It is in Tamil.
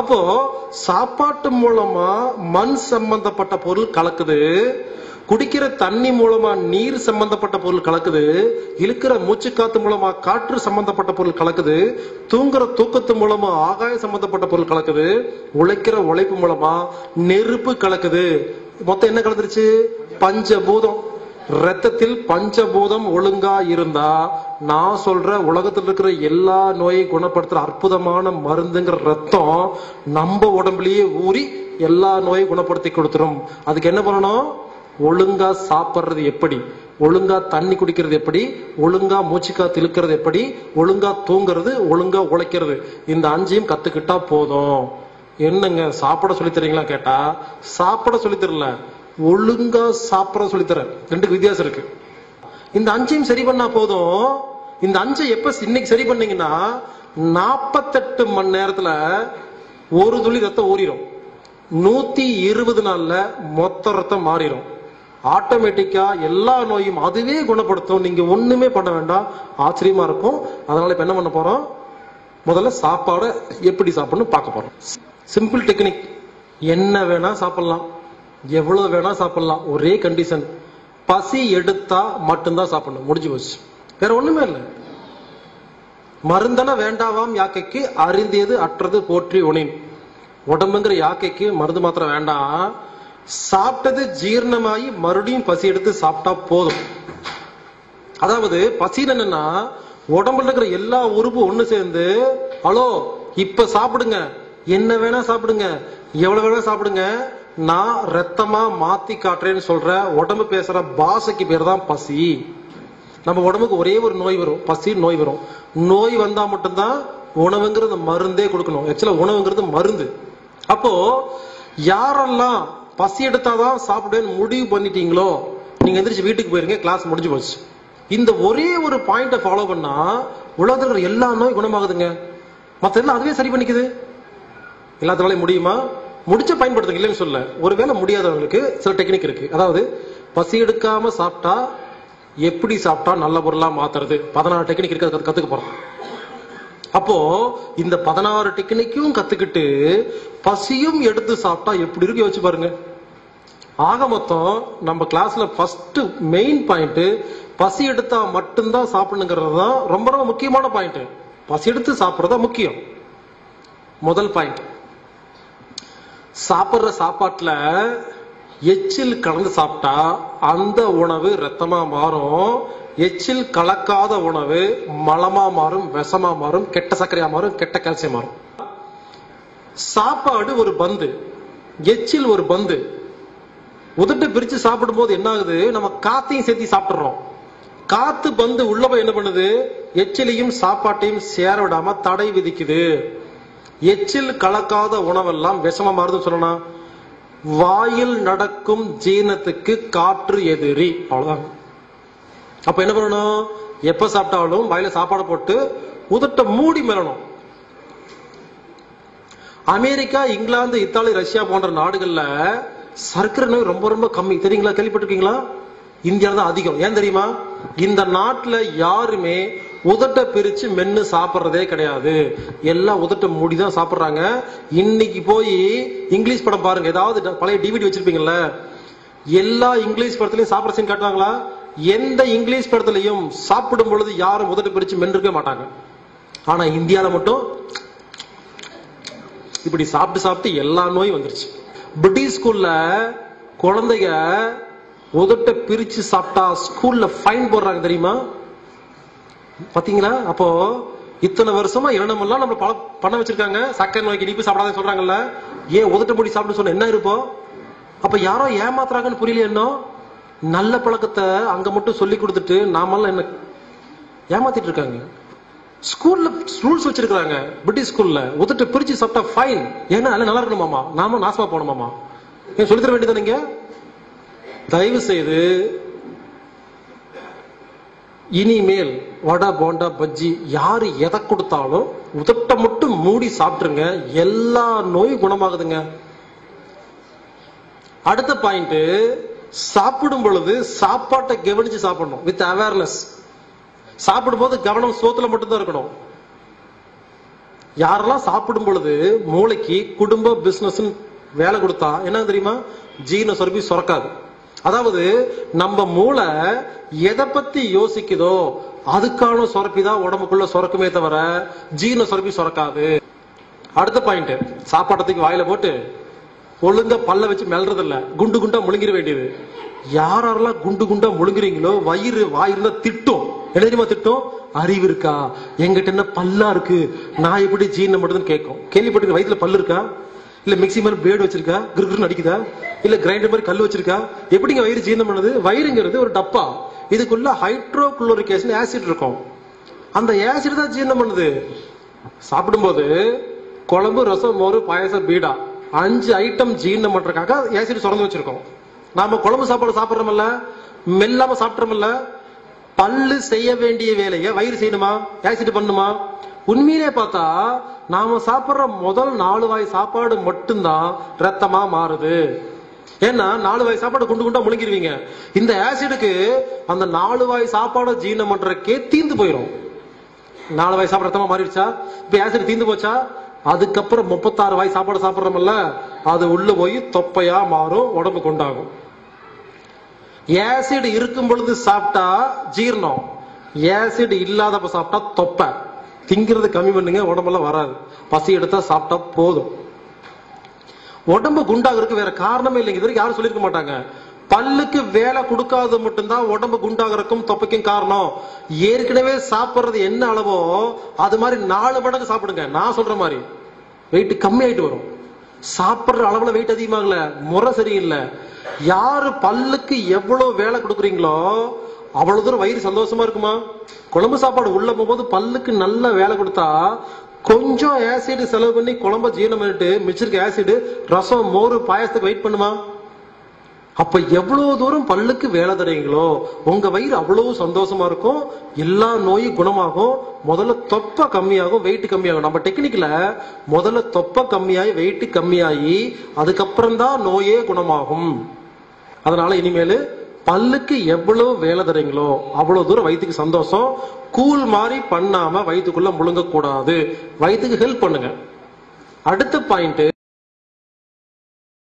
அப்போ சாப்பாட்டு மூலமா மண் சம்பந்தப்பட்ட பொருள் கலக்குது, குடிக்கிற தண்ணி மூலமா நீர் சம்பந்தப்பட்ட பொருள் கலக்குது, இழுக்கிற மூச்சு காத்து மூலமா காற்று சம்பந்தப்பட்ட பொருள் கலக்குது, தூங்குற தூக்கத்து மூலமா ஆகாய சம்பந்தப்பட்ட பொருள் கலக்குது, உழைக்கிற உழைப்பு மூலமா நெருப்பு கலக்குது. மொத்தம் என்ன கலந்துருச்சு? பஞ்சபூதம். ரத்தத்தில் பஞ்சபூதம் ஒழுங்கா இருந்தா நான் சொல்ற உலகத்தில் இருக்கிற எல்லா நோயை குணப்படுத்துற அற்புதமான மருந்துங்கிற ரத்தம் நம்ம உடம்புலயே ஊறி எல்லா நோயை குணப்படுத்தி கொடுத்துரும். அதுக்கு என்ன பண்ணணும்? ஒழுங்கா சாப்பிடுறது எப்படி, ஒழுங்கா தண்ணி குடிக்கிறது எப்படி, ஒழுங்கா மூச்சுக்காத்து இழுக்கிறது எப்படி, ஒழுங்கா தூங்குறது, ஒழுங்கா உழைக்கிறது, இந்த 5ஐயும் கத்துக்கிட்டா போதும். என்னங்க சாப்பிட சொல்லி தரீங்களா கேட்டா, சாப்பிட சொல்லி தரல, ஒழுங்கா சாப்பிட சொல்லித்தர. ரெண்டுக்கு வித்தியாசம் இருக்கு. இந்த 5ஐயும் சரி பண்ணா போதும். இந்த 5ஐ எப்ப இன்னைக்கு சரி பண்ணீங்கன்னா 48 மணி நேரத்துல ஒரு துளி ரத்தம் ஊறிடும். 120 நாள்ல மொத்த ரத்தம் மாறிடும். ஆட்டோமேட்டிக்கா எல்லா நோயும் அதுவே குணப்படுத்தும். நீங்க ஒண்ணுமே பண்ண வேண்டாம். ஆச்சரியமா இருக்கும். அதனால இப்ப என்ன பண்ண போறோம்? முதல்ல சாப்பாடு எப்படி சாப்பிடணும் பார்க்க போறோம். Simple technique. என்ன வேணா சாப்பிடலாம், எவ்வளவு வேணா சாப்பிடலாம். ஒரே கண்டிஷன், பசி எடுத்தா மட்டும்தான் சாப்பிடணும். முடிஞ்சு போச்சு. வேற ஒண்ணுமே இல்லை. மருந்தன வேண்டாவாம் யாக்கைக்கு அறிந்தியது அற்றது போற்றி உனின். உடம்புங்கிற யாக்கைக்கு மருந்து மாத்திரம் வேண்டாம். சாப்பிட்டது ஜீரணமாயி மறுபடியும் பசி எடுத்து சாப்பிட்டா போதும். அதாவது பசி என்னன்னா உடம்புல இருக்கிற எல்லா உறுப்பு ஒண்ணு சேர்ந்து, ஹலோ இப்ப சாப்பிடுங்க, என்ன வேணா சாப்பிடுங்க, எவ்வளவு வேணா சாப்பிடுங்க, நான் ரத்தமா மாத்தி காட்டுறேன்னு சொல்ற உடம்பு பேசுற பாஷைக்கு பேர் தான் பசி. நம்ம உடம்புக்கு ஒரே ஒரு நோய் வரும், பசி நோய் வரும். நோய் வந்தா மட்டும்தான் உணவுங்கிறது மருந்தே கொடுக்கணும். ஆக்சுவலா உணவுங்கிறது மருந்து. அப்போ யாரெல்லாம் பசி எடுத்தாதான் சாப்பிடுவேன்னு முடிவு பண்ணிட்டீங்களோ, நீங்க எந்திரிச்சு வீட்டுக்கு போயிருங்க, கிளாஸ் முடிஞ்சு போச்சு. இந்த ஒரே ஒரு பாயிண்ட ஃபாலோ பண்ணா உலகத்துல எல்லா நோய் குணமாகுதுங்க. மத்த எல்லாம் அதுவே சரி பண்ணிக்குது. எல்லாத்தாலையும் முடியுமா? முடிச்ச பயன்படுத்துங்க, இல்லைன்னு சொல்ல. ஒருவேளை முடியாதவங்களுக்கு சில டெக்னிக் இருக்கு. அதாவது பசி எடுக்காம சாப்பிட்டா எப்படி சாப்பிட்டா நல்ல பொருளா மாத்துறது 16 டெக்னிக் இருக்கு. அதை கத்துக்க போறோம். அப்போ இந்த 16 டெக்னிக்கும் கத்துக்கிட்டு பசியும் எடுத்து சாப்பிட்டா எப்படி இருக்கு யோசிச்சு பாருங்க. ஆக மொத்தம் நம்ம கிளாஸ்ல ஃபர்ஸ்ட் மெயின் பாயிண்ட் பசி எடுத்தா மட்டும்தான் சாப்பிடணுங்கிறது தான் ரொம்ப ரொம்ப முக்கியமான பாயிண்ட். பசி எடுத்து சாப்பிடுறதா முக்கியம். முதல் பாயிண்ட், சாப்பிடுற சாப்பாட்டுல எச்சில் கலந்து சாப்பிட்டா அந்த உணவு ரத்தமா மாறும். எச்சில் கலக்காத உணவு மலமா மாறும், விஷமா மாறும், கெட்ட சர்க்கரையா மாறும், கெட்ட கால்சியம் மாறும். சாப்பாடு ஒரு பந்து, எச்சில் ஒரு பந்து. உதட்ட பிரிச்சு சாப்பிடும் போது என்ன ஆகுது? நம்ம காத்தையும் சேர்த்து சாப்பிடுறோம். காத்து பந்து உள்ள போய் என்ன பண்ணுது? எச்சிலையும் சாப்பாட்டையும் சேர விடாம தடை விதிக்குது. எச்சில் கலக்காத உணவெல்லாம் விஷமா மாறுதுன்னு சொல்லணும். வாயில் நடக்கும் ஜீரணத்துக்கு காற்று எதிரி. அவ்வளவுதான். அப்ப என்ன பண்ணணும்? எப்ப சாப்பிட்டாலும் வாயில சாப்பாடு போட்டு உதட்ட மூடி மெல்லணும். அமெரிக்கா, இங்கிலாந்து, இத்தாலி, ரஷ்யா போன்ற நாடுகள்ல சர்க்கரை நோய் ரொம்ப ரொம்ப கம்மி. தெரியுங்களா? கேள்விப்பட்டிருக்கீங்களா? இந்தியாவில தான் அதிகம். ஏன் தெரியுமா? இந்த நாட்டுல யாருமே உதட்ட பிரிச்சு மென்னு சாப்பிடுறதே கிடையாது. எல்லாம் உதட்ட மூடிதான் சாப்பிடுறாங்க. இன்னைக்கு போய் இங்கிலீஷ் படம் பாருங்க. ஏதாவது பழைய டிவிடி வச்சிருப்பீங்கல்ல, எல்லா இங்கிலீஷ் படத்திலையும் சாப்பிட சீன் காட்டுவாங்களா? எந்த இங்கிலீஷ் படத்திலையும் சாப்பிடும் பொழுது யாரும் உதட்ட பிரிச்சு மென்றுக்க மாட்டாங்க. ஆனா இந்தியால மட்டும் இப்படி சாப்பிட்டு சாப்பிட்டு எல்லா நோயும் வந்துருச்சு. பிரிட்டிஷ் ஸ்கூல்ல குழந்தைங்க உதட்ட பிரிச்சு சாப்பிட்டா ஸ்கூல்ல ஃபைன் போடுறாங்க, தெரியுமா? பாத்தீங்களா? அப்போ இத்தனை வருஷமா என்னமெல்லாம் நம்ம பண்ண வச்சிருக்காங்க. சக்கரை நோய்க்கு இனிப்பு சாப்பிடாத சொல்றாங்கல்ல, ஏன் உதட்ட மூடி சாப்பிட்டு சொன்ன என்ன இருப்போம்? அப்ப யாரோ ஏமாத்துறாங்கன்னு புரியல. என்ன நல்ல பழக்கத்தை அங்க மட்டும் சொல்லி கொடுத்துட்டு நாமெல்லாம் என்ன ஏமாத்திட்டு இருக்காங்க. ஸ்கூல்ல ரூல்ஸ் வச்சிருக்காங்க. பிரிட்டிஷ் ஸ்கூல்ல உதட்ட பிரிச்சு சாப்பிட்டா ஃபைன். ஏன்னா நல்லா இருக்கணுமாமா, நாம நாசமா போனோமாமா. ஏன் சொல்லி தர வேண்டியது? நீங்க தயவு செய்து இனிமேல் வடை, போண்டா, பஜ்ஜி யாரு எதை கொடுத்தாலும் உதட்ட மட்டும் மூடி சாப்பிட்டுருங்க. எல்லா நோயும் குணமாகுதுங்க. அடுத்த பாயிண்ட், சாப்பிடும் பொழுது சாப்பாட்டை கவனிச்சு சாப்பிடணும். With awareness. சாப்பிடும் போது கவனம் சோத்துல மட்டும்தான் இருக்கணும். யாரெல்லாம் சாப்பிடும் பொழுது மூளைக்கு குடும்ப பிசினஸ் வேலை கொடுத்தா என்ன தெரியுமா, ஜீரண சுரப்பி சுரக்காது. அதாவது நம்ம மூளை எதை பத்தி யோசிக்குதோ அதுக்கான சுரப்பி தான் உடம்புக்குள்ள சுரக்குமே தவிர ஜீரண சுரப்பி சுரக்காது. அடுத்த பாயிண்ட், சாப்பாட்டத்துக்கு வாயில போட்டு ஒழுங்கா பல்ல வச்சு மெல்றது இல்ல, குண்டு குண்டா முழுங்கிற வேண்டியது. யாரெல்லாம் குண்டு குண்டா முழுங்குறீங்களோ வயிறு வாயிருந்தா திட்டும். என்ன தெரியுமா திட்டும், அறிவு இருக்கா, எங்கிட்ட என்ன பல்லா இருக்கு, நான் எப்படி ஜீரணம் பண்ணுறதுன்னு கேட்கும். கேள்விப்பட்டிருக்க வயிற்றுல பல்லு இருக்கா, இல்ல மிக்சி மாதிரி பிளேடு வச்சிருக்கா, கிருக்குன்னு அடிக்குதா, இல்ல கிரைண்டர் மாதிரி கல் வச்சிருக்கா, எப்படிங்க வயிறு ஜீரணம் பண்ணுது? வயிறுங்கிறது ஒரு டப்பா, இதுக்குள்ள ஹைட்ரோகுளோரிக் ஆசிட் இருக்கும். அந்த ஆசிட் தான் ஜீரணம் பண்ணுது. சாப்பிடும்போது குழம்பு, ரசம், மோர், பாயசம், பீடா 5 ஐட்டம் ஜீரணம் பண்றதுக்காக ஆசிட் சுரந்து வச்சிருக்கோம். நாம குழம்பு சாப்பாடு சாப்பிடுறோம்ல, மெல்லாம சாப்பிட்றோம்ல, பல்லு செய்ய வேண்டிய வேலையை வயிறு செய்யணுமா, ஆசிட் பண்ணுமா? உண்மையிலே பார்த்தா நாம சாப்பிடுற முதல் 4 வாய் சாப்பாடு மட்டும்தான் ரத்தமா மாறுது. ஏன்னா 4 வாய் சாப்பாடு குண்டு குண்டா முழுங்கிருவீங்க. இந்த ஆசிடுக்கு அந்த 4 வாய் சாப்பாடு ஜீரணம் பண்றதுக்கே தீந்து போயிடும். 4 வாய் சாப்பாடு ரத்தமா மாறிடுச்சா, இப்ப ஆசிட் தீந்து போச்சா, அதுக்கப்புறம் 36 வாய் சாப்பாடு சாப்பிடுறோம்ல, அது உள்ள போய் தொப்பையா மாறும், உடம்பு கொண்டாகும். ஆசிட் இருக்கும் பொழுது சாப்பிட்டா ஜீரணம், ஆசிட் இல்லாதப்ப சாப்பிட்டா தொப்பை. திங்கிறது கம்மி பண்ணுங்க, உடம்பெல்லாம் வராது. பசி எடுத்தா சாப்பிட்டா போதும். உடம்பு குண்டாகிறதுக்கு வேற காரணமே இல்லைங்க. இது வரைக்கும் யாரும் சொல்லிருக்க மாட்டாங்க. பல்லுக்கு வேலை கொடுக்காத மட்டும்தான் உடம்பு குண்டாகிறதுக்கும் தொப்பைக்கும் காரணம். ஏற்கனவே சாப்பிடுறது என்ன அளவோ அது மாதிரி 4 மடங்கு சாப்பிடுங்க. நான் சொல்ற மாதிரி வெயிட் கம்மி ஆயிட்டு வரும். சாப்பிடுற அளவுல வெயிட் அதிகமாகல, முறை சரியில்லை. யாரு பல்லுக்கு எவ்வளவு வேலை கொடுக்குறீங்களோ அவ்வளவு தூரம் வயிறு சந்தோஷமா இருக்குமா? குழம்பு சாப்பாடு உள்ள போகும்போது பல்லுக்கு நல்ல வேலை கொடுத்தா கொஞ்சம் ஆசிட் செலவு பண்ணி குழம்பு ஜீரணம் பண்ணிட்டு மிச்சிருக்க ஆசிட் ரசம், மோர், பாயசத்துக்கு வெயிட் பண்ணுமா? அப்ப எவ்வளவு தூரம் பல்லுக்கு வேலை தரீங்களோ உங்க வயிறு அவ்வளவு சந்தோஷமா இருக்கும், எல்லா நோயும் குணமாகும். முதல்ல தொப்பை கம்மியாகும், வெயிட் கம்மியாகும். நம்ம டெக்னிக்ல முதல்ல தொப்பை கம்மியாகி வெயிட் கம்மியாகி அதுக்கப்புறம் தான் நோயே குணமாகும். அதனால இனிமேல் பல்லுக்கு எவ்வளவு வேலை தரீங்களோ அவ்வளவு தூரம் வயிற்றுக்கு சந்தோஷம். கூல் மாதிரி பண்ணாம வயிற்றுக்குள்ள முழுங்க கூடாது, வயிற்றுக்கு ஹெல்ப் பண்ணுங்க. அடுத்த பாயிண்ட்,